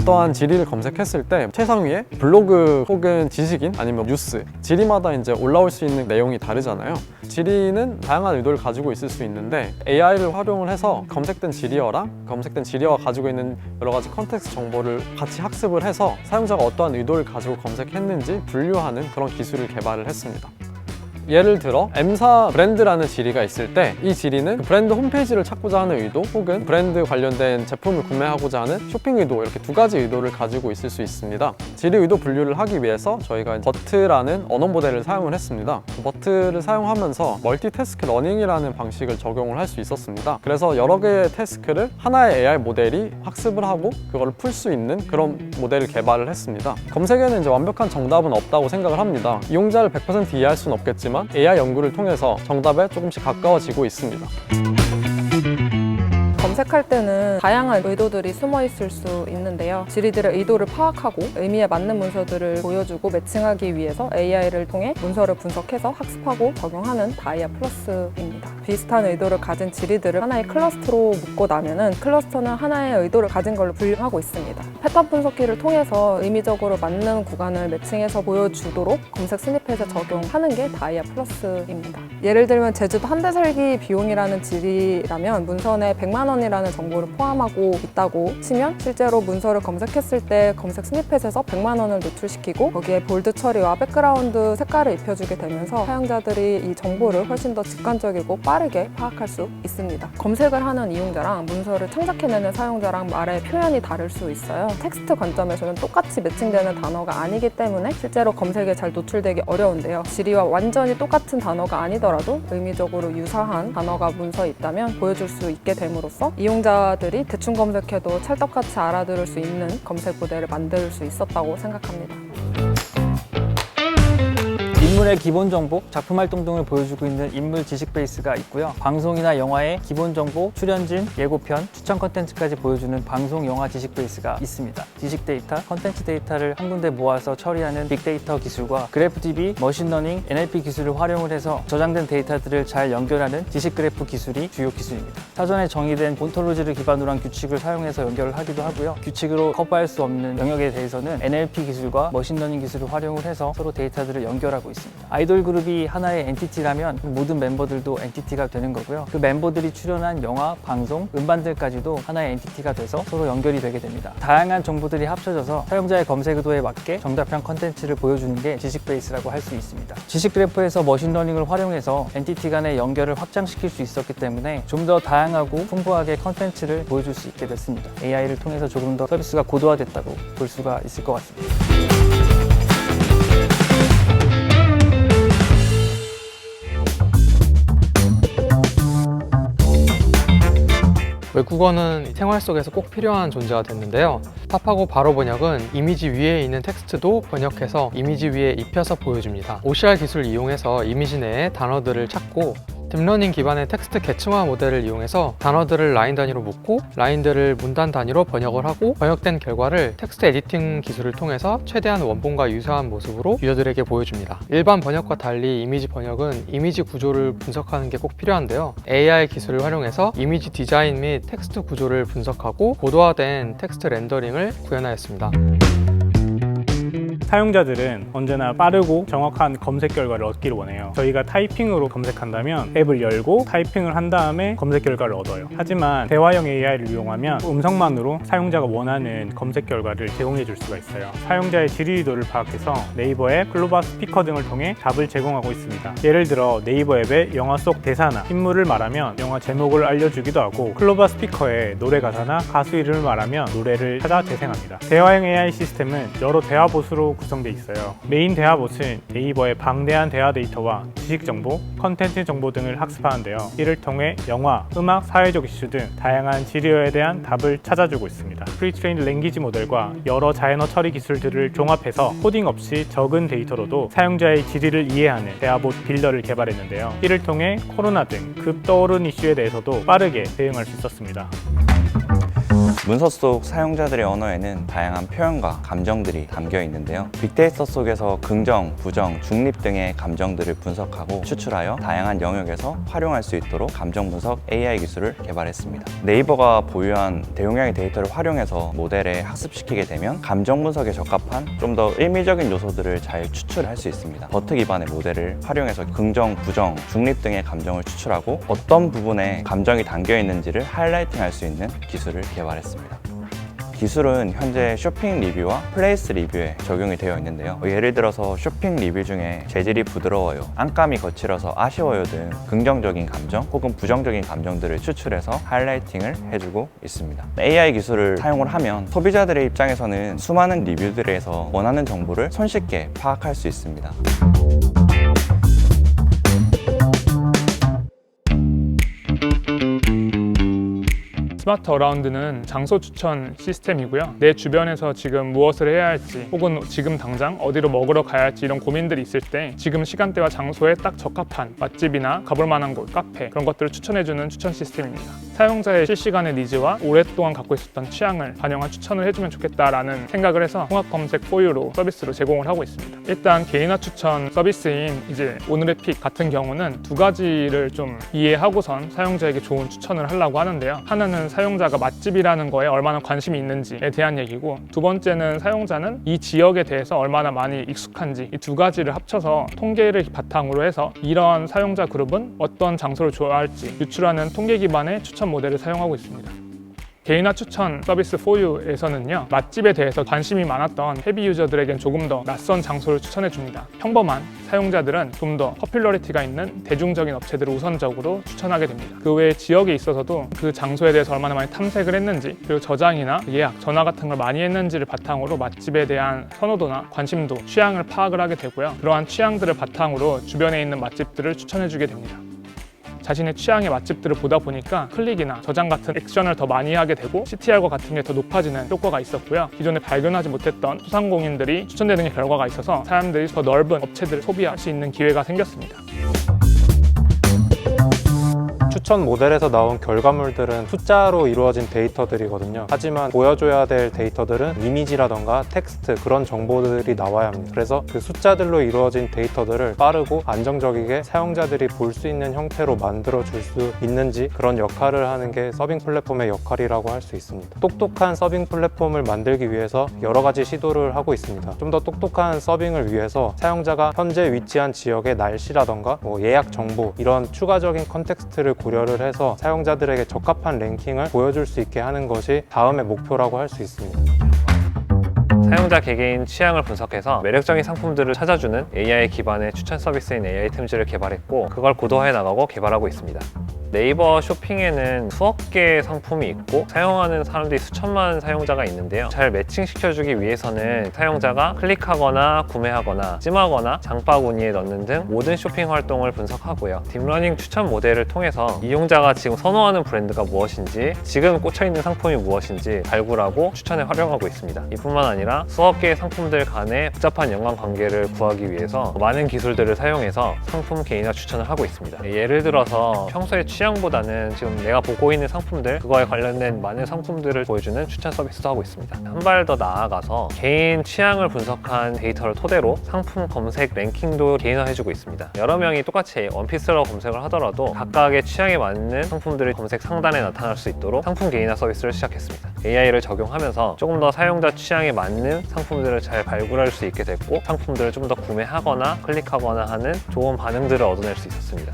어떠한 지리를 검색했을 때 최상위에 블로그 혹은 지식인 아니면 뉴스, 지리마다 이제 올라올 수 있는 내용이 다르잖아요. 지리는 다양한 의도를 가지고 있을 수 있는데 AI를 활용을 해서 검색된 지리어랑 검색된 지리어가 가지고 있는 여러 가지 컨텍스트 정보를 같이 학습을 해서 사용자가 어떠한 의도를 가지고 검색했는지 분류하는 그런 기술을 개발을 했습니다. 예를 들어 M사 브랜드라는 지리가 있을 때 이 지리는 그 브랜드 홈페이지를 찾고자 하는 의도 혹은 브랜드 관련된 제품을 구매하고자 하는 쇼핑 의도, 이렇게 두 가지 의도를 가지고 있을 수 있습니다. 지리 의도 분류를 하기 위해서 저희가 버트라는 언어 모델을 사용을 했습니다. 버트를 사용하면서 멀티태스크 러닝이라는 방식을 적용을 할 수 있었습니다. 그래서 여러 개의 태스크를 하나의 AI 모델이 학습을 하고 그걸 풀 수 있는 그런 모델을 개발을 했습니다. 검색에는 이제 완벽한 정답은 없다고 생각을 합니다. 이용자를 100% 이해할 수는 없겠지만 AI 연구를 통해서 정답에 조금씩 가까워지고 있습니다. 검색할 때는 다양한 의도들이 숨어 있을 수 있는데요. 지리들의 의도를 파악하고 의미에 맞는 문서들을 보여주고 매칭하기 위해서 AI를 통해 문서를 분석해서 학습하고 적용하는 다이아 플러스입니다. 비슷한 의도를 가진 지리들을 하나의 클러스터로 묶고 나면은 클러스터는 하나의 의도를 가진 걸로 분류하고 있습니다. 패턴 분석기를 통해서 의미적으로 맞는 구간을 매칭해서 보여주도록 검색 스니펫에 적용하는 게 다이아 플러스입니다. 예를 들면 제주도 한 달 살기 비용이라는 지리라면 문서 내 100만 원이라는 정보를 포함하고 있다고 치면 실제로 문서를 검색했을 때 검색 스니펫에서 100만 원을 노출시키고 거기에 볼드 처리와 백그라운드 색깔을 입혀주게 되면서 사용자들이 이 정보를 훨씬 더 직관적이고 빠르게 파악할 수 있습니다. 검색을 하는 이용자랑 문서를 창작해내는 사용자랑 말의 표현이 다를 수 있어요. 텍스트 관점에서는 똑같이 매칭되는 단어가 아니기 때문에 실제로 검색에 잘 노출되기 어려운데요. 지리와 완전히 똑같은 단어가 아니더라도 의미적으로 유사한 단어가 문서에 있다면 보여줄 수 있게 됨으로써 이용자들이 대충 검색해도 찰떡같이 알아들을 수 있는 검색 모델을 만들 수 있었다고 생각합니다. 인물의 기본 정보, 작품 활동 등을 보여주고 있는 인물 지식 베이스가 있고요. 방송이나 영화의 기본 정보, 출연진, 예고편, 추천 컨텐츠까지 보여주는 방송, 영화 지식 베이스가 있습니다. 지식 데이터, 컨텐츠 데이터를 한 군데 모아서 처리하는 빅데이터 기술과 그래프DB, 머신러닝, NLP 기술을 활용을 해서 저장된 데이터들을 잘 연결하는 지식 그래프 기술이 주요 기술입니다. 사전에 정의된 온톨로지를 기반으로 한 규칙을 사용해서 연결을 하기도 하고요. 규칙으로 커버할 수 없는 영역에 대해서는 NLP 기술과 머신러닝 기술을 활용을 해서 서로 데이터들을 연결하고 있습니다. 아이돌 그룹이 하나의 엔티티라면 모든 멤버들도 엔티티가 되는 거고요. 그 멤버들이 출연한 영화, 방송, 음반들까지도 하나의 엔티티가 돼서 서로 연결이 되게 됩니다. 다양한 정보들이 합쳐져서 사용자의 검색 의도에 맞게 정답형 컨텐츠를 보여주는 게 지식 베이스라고 할 수 있습니다. 지식 그래프에서 머신러닝을 활용해서 엔티티 간의 연결을 확장시킬 수 있었기 때문에 좀 더 다양하고 풍부하게 컨텐츠를 보여줄 수 있게 됐습니다. AI를 통해서 조금 더 서비스가 고도화됐다고 볼 수가 있을 것 같습니다. 외국어는 생활 속에서 꼭 필요한 존재가 됐는데요. 팝하고 바로 번역은 이미지 위에 있는 텍스트도 번역해서 이미지 위에 입혀서 보여줍니다. OCR 기술을 이용해서 이미지 내에 단어들을 찾고 딥러닝 기반의 텍스트 계층화 모델을 이용해서 단어들을 라인 단위로 묶고 라인들을 문단 단위로 번역을 하고 번역된 결과를 텍스트 에디팅 기술을 통해서 최대한 원본과 유사한 모습으로 유저들에게 보여줍니다. 일반 번역과 달리 이미지 번역은 이미지 구조를 분석하는 게 꼭 필요한데요. AI 기술을 활용해서 이미지 디자인 및 텍스트 구조를 분석하고 고도화된 텍스트 렌더링을 구현하였습니다. 사용자들은 언제나 빠르고 정확한 검색 결과를 얻기를 원해요. 저희가 타이핑으로 검색한다면 앱을 열고 타이핑을 한 다음에 검색 결과를 얻어요. 하지만 대화형 AI를 이용하면 음성만으로 사용자가 원하는 검색 결과를 제공해 줄 수가 있어요. 사용자의 지리 의도를 파악해서 네이버 앱, 클로바 스피커 등을 통해 답을 제공하고 있습니다. 예를 들어 네이버 앱에 영화 속 대사나 인물을 말하면 영화 제목을 알려주기도 하고 클로바 스피커에 노래 가사나 가수 이름을 말하면 노래를 찾아 재생합니다. 대화형 AI 시스템은 여러 대화봇으로 구성되어 있어요. 메인 대화봇은 네이버의 방대한 대화 데이터와 지식 정보, 컨텐츠 정보 등을 학습하는데요. 이를 통해 영화, 음악, 사회적 이슈 등 다양한 지리어에 대한 답을 찾아주고 있습니다. 프리트레인드 랭귀지 모델과 여러 자연어 처리 기술들을 종합해서 코딩 없이 적은 데이터로도 사용자의 지리를 이해하는 대화봇 빌더를 개발했는데요. 이를 통해 코로나 등 급 떠오른 이슈에 대해서도 빠르게 대응할 수 있었습니다. 문서 속 사용자들의 언어에는 다양한 표현과 감정들이 담겨 있는데요. 빅데이터 속에서 긍정, 부정, 중립 등의 감정들을 분석하고 추출하여 다양한 영역에서 활용할 수 있도록 감정 분석 AI 기술을 개발했습니다. 네이버가 보유한 대용량의 데이터를 활용해서 모델에 학습시키게 되면 감정 분석에 적합한 좀 더 의미적인 요소들을 잘 추출할 수 있습니다. 버트 기반의 모델을 활용해서 긍정, 부정, 중립 등의 감정을 추출하고 어떤 부분에 감정이 담겨 있는지를 하이라이팅할 수 있는 기술을 개발했습니다. 기술은 현재 쇼핑 리뷰와 플레이스 리뷰에 적용이 되어 있는데요. 예를 들어서 쇼핑 리뷰 중에 재질이 부드러워요, 안감이 거칠어서 아쉬워요 등 긍정적인 감정 혹은 부정적인 감정들을 추출해서 하이라이팅을 해주고 있습니다. AI 기술을 사용을 하면 소비자들의 입장에서는 수많은 리뷰들에서 원하는 정보를 손쉽게 파악할 수 있습니다. 스마트 어라운드는 장소 추천 시스템이고요. 내 주변에서 지금 무엇을 해야 할지 혹은 지금 당장 어디로 먹으러 가야 할지 이런 고민들이 있을 때 지금 시간대와 장소에 딱 적합한 맛집이나 가볼 만한 곳, 카페 그런 것들을 추천해주는 추천 시스템입니다. 사용자의 실시간의 니즈와 오랫동안 갖고 있었던 취향을 반영한 추천을 해주면 좋겠다라는 생각을 해서 통합 검색 4U로 서비스로 제공을 하고 있습니다. 일단 개인화 추천 서비스인 이제 오늘의 픽 같은 경우는 두 가지를 좀 이해하고선 사용자에게 좋은 추천을 하려고 하는데요. 하나는 사용자가 맛집이라는 거에 얼마나 관심이 있는지에 대한 얘기고, 두 번째는 사용자는 이 지역에 대해서 얼마나 많이 익숙한지, 이 두 가지를 합쳐서 통계를 바탕으로 해서 이런 사용자 그룹은 어떤 장소를 좋아할지 유출하는 통계 기반의 추천 모델을 사용하고 있습니다. 개인화 추천 서비스 4U에서는요, 맛집에 대해서 관심이 많았던 헤비 유저들에겐 조금 더 낯선 장소를 추천해 줍니다. 평범한 사용자들은 좀 더 퍼퓰러리티가 있는 대중적인 업체들을 우선적으로 추천하게 됩니다. 그 외에 지역에 있어서도 그 장소에 대해서 얼마나 많이 탐색을 했는지, 그리고 저장이나 예약, 전화 같은 걸 많이 했는지를 바탕으로 맛집에 대한 선호도나 관심도, 취향을 파악을 하게 되고요. 그러한 취향들을 바탕으로 주변에 있는 맛집들을 추천해 주게 됩니다. 자신의 취향의 맛집들을 보다 보니까 클릭이나 저장 같은 액션을 더 많이 하게 되고 CTR과 같은 게 더 높아지는 효과가 있었고요. 기존에 발견하지 못했던 소상공인들이 추천되는 결과가 있어서 사람들이 더 넓은 업체들을 소비할 수 있는 기회가 생겼습니다. 추천 모델에서 나온 결과물들은 숫자로 이루어진 데이터들이거든요. 하지만 보여줘야 될 데이터들은 이미지라던가 텍스트, 그런 정보들이 나와야 합니다. 그래서 그 숫자들로 이루어진 데이터들을 빠르고 안정적이게 사용자들이 볼 수 있는 형태로 만들어 줄 수 있는지, 그런 역할을 하는 게 서빙 플랫폼의 역할이라고 할 수 있습니다. 똑똑한 서빙 플랫폼을 만들기 위해서 여러 가지 시도를 하고 있습니다. 좀 더 똑똑한 서빙을 위해서 사용자가 현재 위치한 지역의 날씨라던가 예약 정보, 이런 추가적인 컨텍스트를 고려를 해서 사용자들에게 적합한 랭킹을 보여줄 수 있게 하는 것이 다음의 목표라고 할 수 있습니다. 사용자 개개인 취향을 분석해서 매력적인 상품들을 찾아주는 AI 기반의 추천 서비스인 AI 틈즈를 개발했고, 그걸 고도화해 나가고 개발하고 있습니다. 네이버 쇼핑에는 수억 개의 상품이 있고 사용하는 사람들이 수천만 사용자가 있는데요. 잘 매칭시켜주기 위해서는 사용자가 클릭하거나 구매하거나 찜하거나 장바구니에 넣는 등 모든 쇼핑 활동을 분석하고요. 딥러닝 추천 모델을 통해서 이용자가 지금 선호하는 브랜드가 무엇인지, 지금 꽂혀있는 상품이 무엇인지 발굴하고 추천에 활용하고 있습니다. 이뿐만 아니라 수억 개의 상품들 간의 복잡한 연관관계를 구하기 위해서 많은 기술들을 사용해서 상품 개인화 추천을 하고 있습니다. 예를 들어서 평소에 취향보다는 지금 내가 보고 있는 상품들, 그거에 관련된 많은 상품들을 보여주는 추천 서비스도 하고 있습니다. 한 발 더 나아가서 개인 취향을 분석한 데이터를 토대로 상품 검색 랭킹도 개인화해주고 있습니다. 여러 명이 똑같이 원피스라고 검색을 하더라도 각각의 취향에 맞는 상품들이 검색 상단에 나타날 수 있도록 상품 개인화 서비스를 시작했습니다. AI를 적용하면서 조금 더 사용자 취향에 맞는 상품들을 잘 발굴할 수 있게 됐고, 상품들을 좀 더 구매하거나 클릭하거나 하는 좋은 반응들을 얻어낼 수 있었습니다.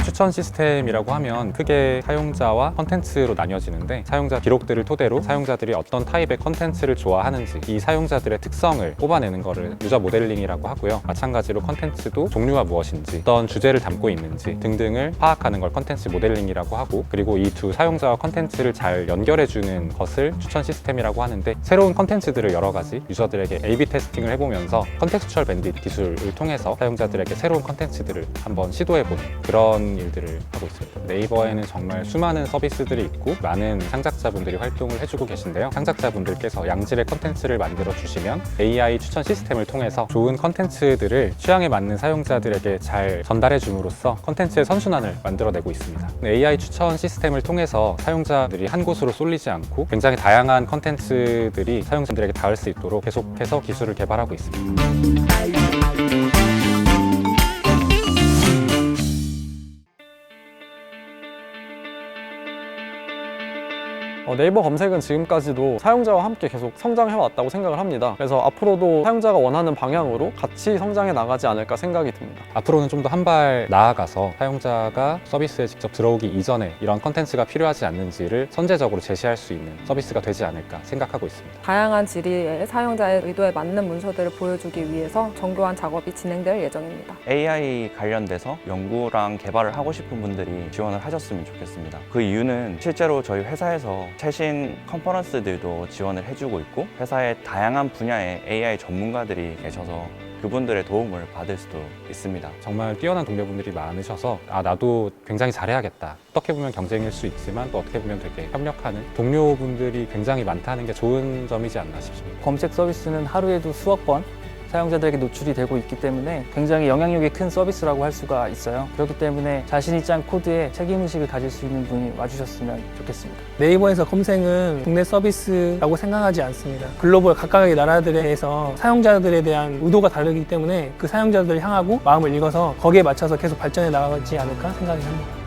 추천 시스템이라고 하면 크게 사용자와 컨텐츠로 나뉘어지는데, 사용자 기록들을 토대로 사용자들이 어떤 타입의 컨텐츠를 좋아하는지, 이 사용자들의 특성을 뽑아내는 거를 유저 모델링이라고 하고요. 마찬가지로 컨텐츠도 종류가 무엇인지, 어떤 주제를 담고 있는지 등등을 파악하는 걸 컨텐츠 모델링이라고 하고, 그리고 이 두 사용자와 컨텐츠를 잘 연결해주는 것을 추천 시스템이라고 하는데, 새로운 컨텐츠들을 여러 가지 유저들에게 A/B 테스팅을 해보면서 컨텍스추얼 밴딧 기술을 통해서 사용자들에게 새로운 컨텐츠들을 한번 시도해보는 그런 일들을 하고 있습니다. 네이버에는 정말 수많은 서비스들이 있고 많은 창작자분들이 활동을 해주고 계신데요. 창작자분들께서 양질의 컨텐츠를 만들어 주시면 AI 추천 시스템을 통해서 좋은 컨텐츠들을 취향에 맞는 사용자들에게 잘 전달해 줌으로써 컨텐츠의 선순환을 만들어내고 있습니다. AI 추천 시스템을 통해서 사용자들이 한 곳으로 쏠리지 않고 굉장히 다양한 컨텐츠들이 사용자들에게 닿을 수 있도록 계속해서 기술을 개발하고 있습니다. 네이버 검색은 지금까지도 사용자와 함께 계속 성장해왔다고 생각을 합니다. 그래서 앞으로도 사용자가 원하는 방향으로 같이 성장해 나가지 않을까 생각이 듭니다. 앞으로는 좀 더 한 발 나아가서 사용자가 서비스에 직접 들어오기 이전에 이런 컨텐츠가 필요하지 않는지를 선제적으로 제시할 수 있는 서비스가 되지 않을까 생각하고 있습니다. 다양한 질의의 사용자의 의도에 맞는 문서들을 보여주기 위해서 정교한 작업이 진행될 예정입니다. AI 관련돼서 연구랑 개발을 하고 싶은 분들이 지원을 하셨으면 좋겠습니다. 그 이유는 실제로 저희 회사에서 최신 컨퍼런스들도 지원을 해주고 있고 회사의 다양한 분야의 AI 전문가들이 계셔서 그분들의 도움을 받을 수도 있습니다. 정말 뛰어난 동료분들이 많으셔서 나도 굉장히 잘해야겠다. 어떻게 보면 경쟁일 수 있지만 또 어떻게 보면 되게 협력하는 동료분들이 굉장히 많다는 게 좋은 점이지 않나 싶습니다. 검색 서비스는 하루에도 수억 번 사용자들에게 노출이 되고 있기 때문에 굉장히 영향력이 큰 서비스라고 할 수가 있어요. 그렇기 때문에 자신이 짠 코드에 책임의식을 가질 수 있는 분이 와주셨으면 좋겠습니다. 네이버에서 검색은 국내 서비스라고 생각하지 않습니다. 글로벌 각각의 나라들에서 사용자들에 대한 의도가 다르기 때문에 그 사용자들을 향하고 마음을 읽어서 거기에 맞춰서 계속 발전해 나가지 않을까 생각이 합니다.